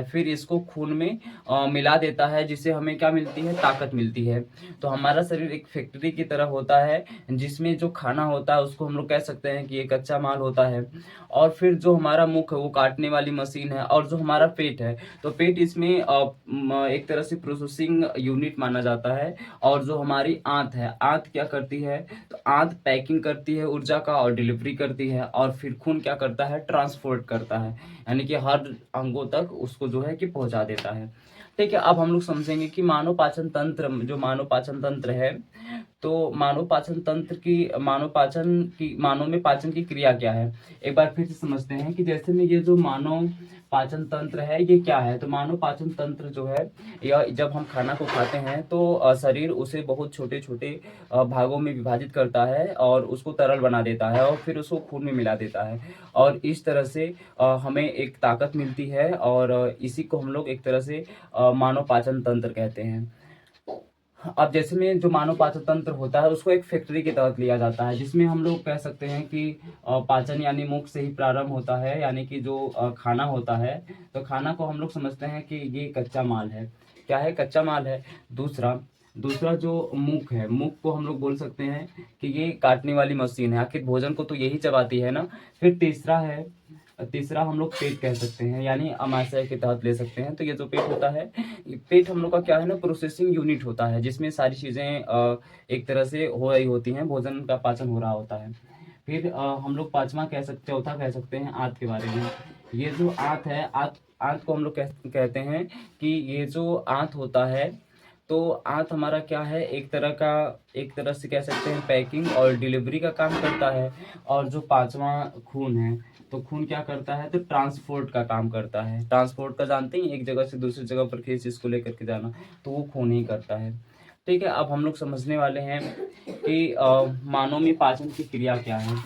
फिर इसको खून में मिला देता है, जिससे हमें क्या मिलती है, ताकत मिलती है। तो हमारा शरीर एक फैक्ट्री की तरह होता है, जिसमें जो खाना होता है उसको हम लोग कह सकते हैं कि ये कच्चा माल होता है। और फिर जो हमारा मुख है वो काटने वाली मशीन है, और जो हमारा पेट है, तो पेट इसमें एक तरह से प्रोसेसिंग यूनिट माना जाता है। और जो हमारी आंत है, आंत क्या करती है, तो आंत पैकिंग करती है ऊर्जा का और डिलीवरी करती है। और फिर खून क्या करता है, ट्रांसपोर्ट करता है, यानी कि हर अंगों तक उसको जो है कि पहुंचा देता है। ठीक है, अब हम लोग समझेंगे कि मानव पाचन तंत्र, जो मानव पाचन तंत्र है, तो मानव में पाचन की क्रिया क्या है। एक बार फिर से समझते हैं कि जैसे में ये जो मानव पाचन तंत्र है ये क्या है। तो मानव पाचन तंत्र जो है, या जब हम खाना को खाते हैं तो शरीर उसे बहुत छोटे छोटे भागों में विभाजित करता है और उसको तरल बना देता है और फिर उसको खून में मिला देता है। और इस तरह से हमें एक ताकत मिलती है, और इसी को हम लोग एक तरह से मानव पाचन तंत्र कहते हैं। अब जैसे में जो मानव पाचन तंत्र होता है उसको एक फैक्ट्री के तहत लिया जाता है, जिसमें हम लोग कह सकते हैं कि पाचन यानी मुख से ही प्रारंभ होता है, यानी कि जो खाना होता है, तो खाना को हम लोग समझते हैं कि ये कच्चा माल है। क्या है, कच्चा माल है। दूसरा दूसरा जो मुख है, मुख को हम लोग बोल सकते हैं कि ये काटने वाली मशीन है, आखिर भोजन को तो यही चबाती है ना। फिर तीसरा हम लोग पेट कह सकते हैं, यानी अमाशय के तहत ले सकते हैं। तो ये जो पेट होता है, ये पेट हम लोग का क्या है ना, प्रोसेसिंग यूनिट होता है, जिसमें सारी चीज़ें एक तरह से हो रही होती हैं, भोजन का पाचन हो रहा होता है। फिर हम लोग चौथा कह सकते हैं आंत के बारे में। ये जो आंत है, आंत आंत को हम लोग कहते हैं कि ये जो आंत होता है, तो आंत हमारा क्या है, एक तरह से कह सकते हैं पैकिंग और डिलीवरी का काम करता है। और जो पांचवा खून है, तो खून क्या करता है, तो ट्रांसपोर्ट का काम करता है। ट्रांसपोर्ट का जानते हैं, एक जगह से दूसरी जगह पर किसी चीज को लेकर के जाना, तो वो खून ही करता है। ठीक है, अब हम लोग समझने वाले हैं कि मानव में पाचन की क्रिया क्या है।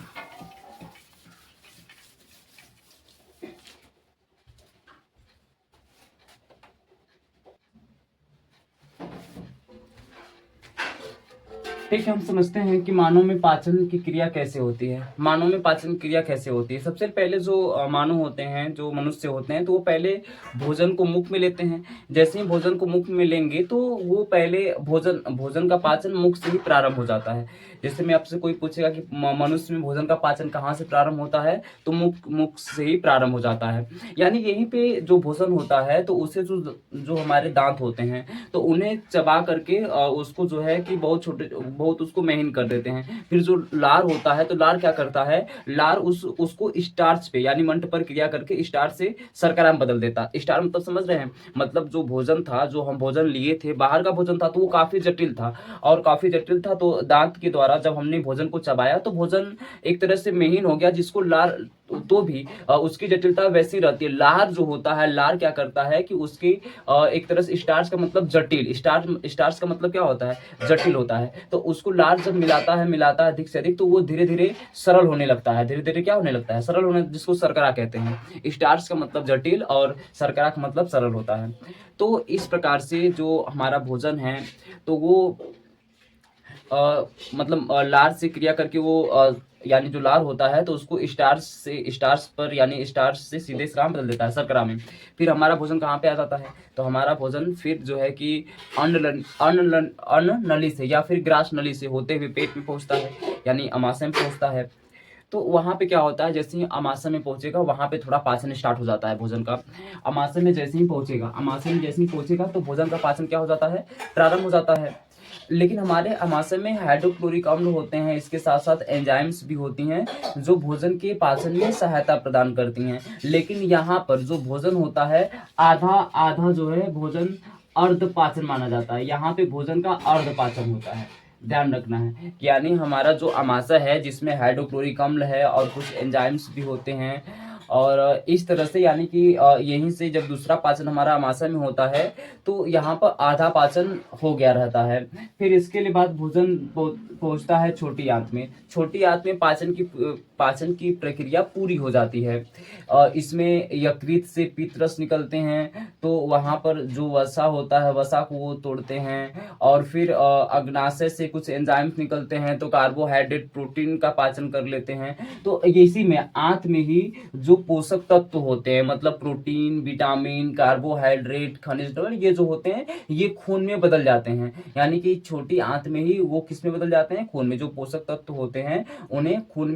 ठीक है, हम समझते हैं कि मानव में पाचन की क्रिया कैसे होती है। मानव में पाचन क्रिया कैसे होती है, सबसे पहले जो मानव होते हैं, जो मनुष्य होते हैं, तो वो पहले भोजन को मुख में लेते हैं। जैसे ही भोजन को मुख में लेंगे तो वो पहले भोजन का पाचन मुख से ही प्रारंभ हो जाता है। जैसे मैं आपसे कोई पूछेगा कि मनुष्य में भोजन का पाचन कहाँ से प्रारंभ होता है, तो मुख मुख से ही प्रारंभ हो जाता है। यानी यहीं पे जो भोजन होता है, तो उसे जो जो हमारे दांत होते हैं, तो उन्हें चबा करके उसको जो है कि बहुत उसको महीन कर देते हैं। फिर जो लार होता है, तो लार क्या करता है, लार उसको स्टार्च पे यानी मंट पर क्रिया करके स्टार्च से शर्करा में बदल देता। स्टार मतलब समझ रहे हैं, मतलब जो भोजन था, जो हम भोजन लिए थे, बाहर का भोजन था, तो वो काफी जटिल था। और काफी जटिल था, तो दांत के द्वारा जब हमने भोजन को चबाया तो भोजन एक तरह से महीन हो गया, जिसको लार, तो भी उसकी जटिलता वैसी रहती है। लार जो होता है, लार क्या करता है कि उसकी एक तरह से स्टार्च का मतलब जटिल, स्टार्च का मतलब क्या होता है, जटिल होता है। तो उसको लार जब मिलाता है अधिक से अधिक, तो वो धीरे धीरे सरल होने लगता है। धीरे धीरे क्या होने लगता है, सरल होने, जिसको शर्करा कहते हैं। स्टार्च का मतलब जटिल और शर्करा का मतलब सरल होता है। तो इस प्रकार से जो हमारा भोजन है, तो वो मतलब लार से क्रिया करके वो यानी जो लार होता है, तो उसको स्टार्च पर यानी स्टार्च से सीधे कहाँ बदल देता है, शर्करा में। फिर हमारा भोजन कहाँ पे आ जाता है, तो हमारा भोजन फिर जो है कि अन्न नली से या फिर ग्रास नली से होते हुए पेट में पहुंचता है, यानी अमाशय में पहुंचता है। तो वहां पे क्या होता है, जैसे ही अमाशय में पहुंचेगा, वहां पे थोड़ा पाचन स्टार्ट हो जाता है भोजन का। अमाशय में जैसे ही पहुंचेगा तो भोजन का पाचन क्या हो जाता है, प्रारंभ हो जाता है। लेकिन हमारे अमाशय में हाइड्रोक्लोरिक अम्ल होते हैं, इसके साथ साथ एंजाइम्स भी होती हैं, जो भोजन के पाचन में सहायता प्रदान करती हैं। लेकिन यहाँ पर जो भोजन होता है, आधा आधा जो है भोजन अर्ध पाचन माना जाता है। यहाँ पे भोजन का अर्ध पाचन होता है, ध्यान रखना है कि यानी हमारा जो अमाशय है, जिसमें हाइड्रोक्लोरिक अम्ल है और कुछ एंजाइम्स भी होते हैं, और इस तरह से यानी कि यहीं से जब दूसरा पाचन हमारा अमाशय में होता है, तो यहाँ पर आधा पाचन हो गया रहता है। फिर इसके लिए बाद भोजन पहुंचता है छोटी आंत में। छोटी आंत में पाचन की प्रक्रिया पूरी हो जाती है। इसमें यकृत से पित्त निकलते हैं, तो वहां पर जो वसा होता है, वसा को वो तोड़ते हैं। और फिर अग्नाशय से कुछ एंजाइम्स निकलते हैं, तो कार्बोहाइड्रेट प्रोटीन का पाचन कर लेते हैं। तो इसी में आंत में ही जो पोषक तत्व होते हैं, मतलब प्रोटीन, विटामिन, कार्बोहाइड्रेट, खनिज लवण, ये जो होते हैं ये खून में बदल जाते हैं। यानी कि छोटी आंत में ही वो किस में बदल जाते हैं, खून में। जो पोषक तत्व होते हैं उन्हें खून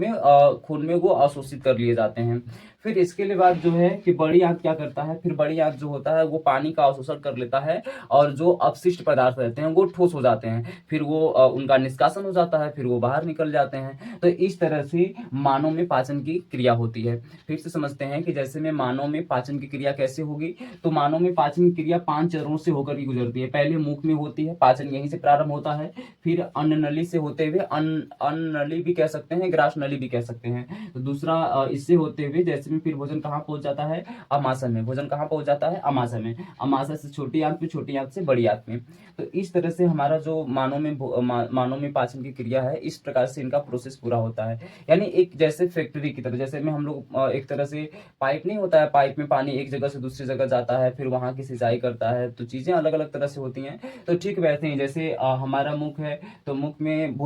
में वो अवशोषित कर लिए जाते हैं। फिर इसके लिए बाद जो है कि बड़ी आंत क्या करता है, फिर बड़ी आंत जो होता है वो पानी का अवशोषण कर लेता है, और जो अपशिष्ट पदार्थ रहते हैं वो ठोस हो जाते हैं, फिर वो उनका निष्कासन हो जाता है, फिर वो बाहर निकल जाते हैं। तो इस तरह से मानव में पाचन की क्रिया होती है। फिर से समझते हैं कि जैसे में मानव में पाचन की क्रिया कैसे होगी। तो मानव में पाचन की क्रिया 5 चरणों से होकर के गुजरती है। पहले मुख में होती है, पाचन यहीं से प्रारंभ होता है। फिर अन्न नली से होते हुए अन्न नली भी कह सकते हैं, ग्रास नली भी कह सकते हैं। तो दूसरा इससे होते हुए जैसे में फिर भोजन कहाँ पहुंच जाता है, अमाशय में। भोजन कहाँ पहुंच जाता है, अमाशय में। अमाशय से छोटी आंत में, छोटी आंत से बड़ी आंत में। तो इस तरह से हमारा जो मानव में पाचन की क्रिया है, इस प्रकार से इनका प्रोसेस पूरा होता है। यानी एक जैसे फैक्ट्री की तरह, जैसे में हम लोग एक तरह से पाइप नहीं होता है, पाइप में पानी एक जगह से दूसरी जगह जाता है, फिर वहां की सिंचाई करता है, तो चीजें अलग अलग तरह से होती हैं। तो ठीक वैसे ही जैसे हमारा मुख है, तो मुख में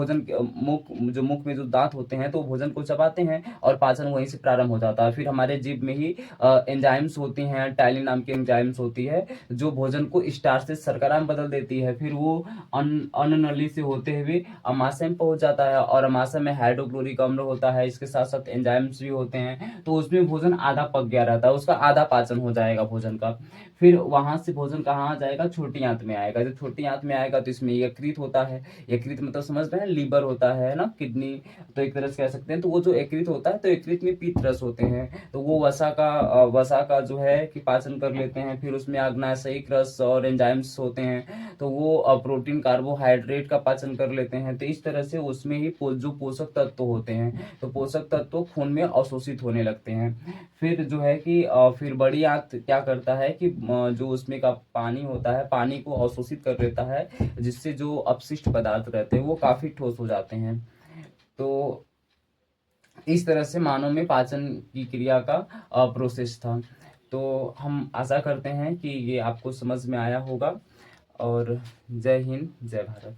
मुख में जो दांत होते हैं तो भोजन को चबाते हैं, और पाचन वहीं से प्रारंभ हो जाता है। फिर हमारे जीभ में ही एंजाइम्स होती हैं, टाइलिन नाम की एंजाइम्स होती है, जो भोजन को स्टार्च से शर्करा में बदल देती है। फिर वो अन्न नली से होते हुए अमाशय में पहुंच जाता है, और अमाशय में हाइड्रोक्लोरिक अम्ल होता है, इसके साथ साथ एंजाइम्स भी होते हैं। तो उसमें भोजन आधा पक गया रहता है, उसका आधा पाचन हो जाएगा भोजन का। फिर वहां से भोजन कहाँ आ जाएगा, छोटी आंत में आएगा। जब छोटी आंत में आएगा तो इसमें यकृत होता है। यकृत मतलब समझ रहे हैं, लीवर होता है ना, किडनी, तो एक तरह से कह सकते हैं। तो वो जो यकृत होता है, तो यकृत में पित्त रस होते हैं, तो वो वसा का जो है कि पाचन कर लेते हैं। फिर उसमें अग्नाशयिक रस और एंजाइम्स होते हैं, तो वो प्रोटीन, कार्बोहाइड्रेट का पाचन कर लेते हैं। तो इस तरह से उसमें ही जो पोषक तत्व होते हैं, तो पोषक तत्व खून में अवशोषित होने लगते हैं। फिर जो है कि फिर बड़ी आंत क्या करता है कि जो उसमें का पानी होता है, पानी को अवशोषित कर लेता है, जिससे जो अपशिष्ट पदार्थ रहते हैं वो काफी ठोस हो जाते हैं। तो इस तरह से मानव में पाचन की क्रिया का प्रोसेस था। तो हम आशा करते हैं कि ये आपको समझ में आया होगा। और जय हिंद, जय भारत।